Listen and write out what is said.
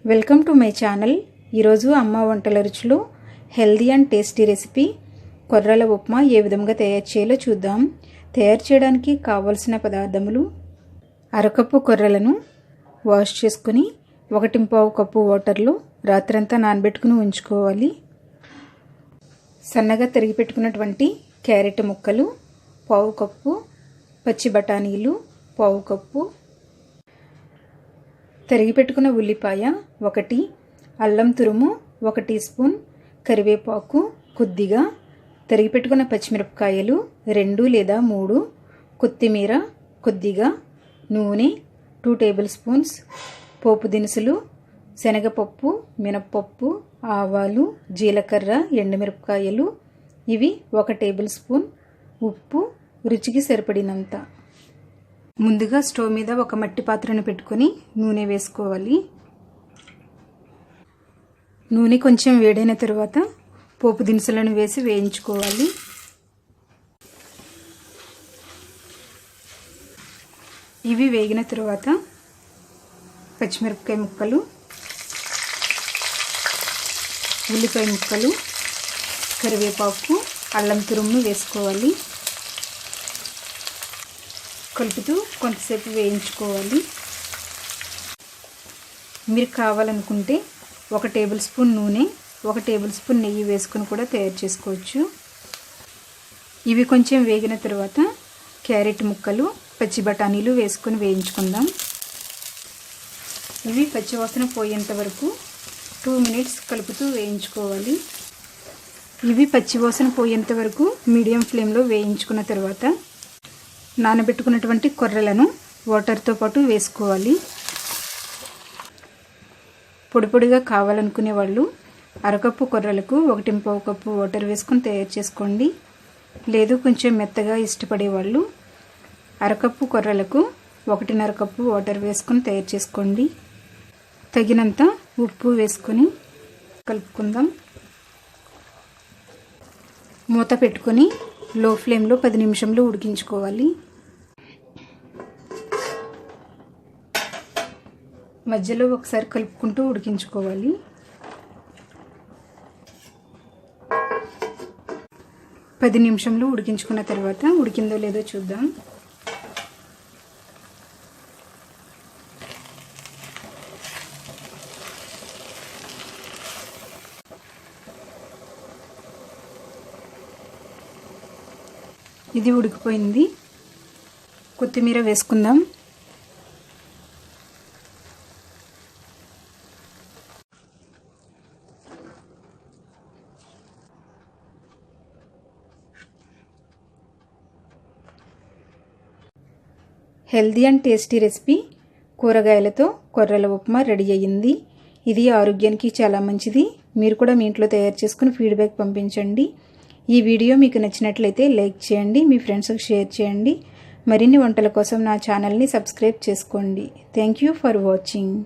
Welcome to my channel. ఈరోజు అమ్మ వంటల రుచులు హెల్దీ అండ్ టేస్టీ రెసిపీ కొర్రల ఉప్మా ఏ విధంగా తయారు చేయాలో చూద్దాం. తయారు చేయడానికి కావలసిన పదార్థములు: అరకప్పు కొర్రలను వాష్ చేసుకుని 1.5 కప్పు వాటర్లో రాత్రంతా నానబెట్టుకుని ఉంచుకోవాలి. సన్నగా తరిగి పెట్టుకున్నటువంటి క్యారెట్ ముక్కలు 1/2 కప్పు, పచ్చి బఠానీలు 1/2 కప్పు, తరిగి పెట్టుకున్న ఉల్లిపాయ 1, అల్లం తురుము 1 టీ స్పూన్, కరివేపాకు కొద్దిగా, తరిగి పెట్టుకున్న పచ్చిమిరపకాయలు 2 లేదా 3, కొత్తిమీర కొద్దిగా, నూనె 2 టేబుల్ స్పూన్స్, పోపు దినుసులు శనగపప్పు, మినప్పప్పు, ఆవాలు, జీలకర్ర, ఎండుమిరపకాయలు ఇవి 1 టేబుల్ స్పూన్, ఉప్పు రుచికి సరిపడినంత. ముందుగా స్టవ్ మీద ఒక మట్టి పాత్రను పెట్టుకొని నూనె వేసుకోవాలి. నూనె కొంచెం వేడైన తర్వాత పోపు దినుసులను వేసి వేయించుకోవాలి. ఇవి వేగిన తర్వాత పచ్చిమిరపకాయ ముక్కలు, ఉల్లిపాయ ముక్కలు, కరివేపాకు, అల్లం తురుమును వేసుకోవాలి. కలుపుతూ కొంతసేపు వేయించుకోవాలి. మీరు కావాలనుకుంటే 1 టేబుల్ స్పూన్ నూనె, 1 టేబుల్ స్పూన్ నెయ్యి వేసుకొని కూడా తయారు చేసుకోవచ్చు. ఇవి కొంచెం వేగిన తర్వాత క్యారెట్ ముక్కలు, పచ్చి బఠానీలు వేసుకొని వేయించుకుందాం. ఇవి పచ్చివాసన పోయేంత వరకు 2 మినిట్స్ కలుపుతూ వేయించుకోవాలి. ఇవి పచ్చివాసన పోయేంత వరకు మీడియం ఫ్లేమ్లో వేయించుకున్న తర్వాత నానబెట్టుకున్నటువంటి కొర్రలను వాటర్తో పాటు వేసుకోవాలి. పొడి పొడిగా కావాలనుకునే వాళ్ళు అరకప్పు కొర్రలకు 1.5 కప్పు వాటర్ వేసుకొని తయారు చేసుకోండి. లేదు కొంచెం మెత్తగా ఇష్టపడే వాళ్ళు అరకప్పు కొర్రలకు 1.5 కప్పు వాటర్ వేసుకొని తయారు చేసుకోండి. తగినంత ఉప్పు వేసుకొని కలుపుకుందాం. మూత పెట్టుకొని లో ఫ్లేమ్లో 10 నిమిషాలు ఉడికించుకోవాలి. మధ్యలో ఒకసారి కలుపుకుంటూ ఉడికించుకోవాలి. పది నిమిషాలు ఉడికించుకున్న తర్వాత ఉడికిందో లేదో చూద్దాం. ఇది ఉడికిపోయింది. కొత్తిమీర వేసుకుందాం. హెల్దీ అండ్ టేస్టీ రెసిపీ కూరగాయలతో కొర్రల ఉప్మా రెడీ అయ్యింది. ఇది ఆరోగ్యానికి చాలా మంచిది. మీరు కూడా మీ ఇంట్లో తయారు చేసుకుని ఫీడ్బ్యాక్ పంపించండి. ఈ వీడియో మీకు నచ్చినట్లయితే లైక్ చేయండి, మీ ఫ్రెండ్స్కి షేర్ చేయండి. మరిన్ని వంటల కోసం నా ఛానల్ని సబ్స్క్రైబ్ చేసుకోండి. Thank you for watching.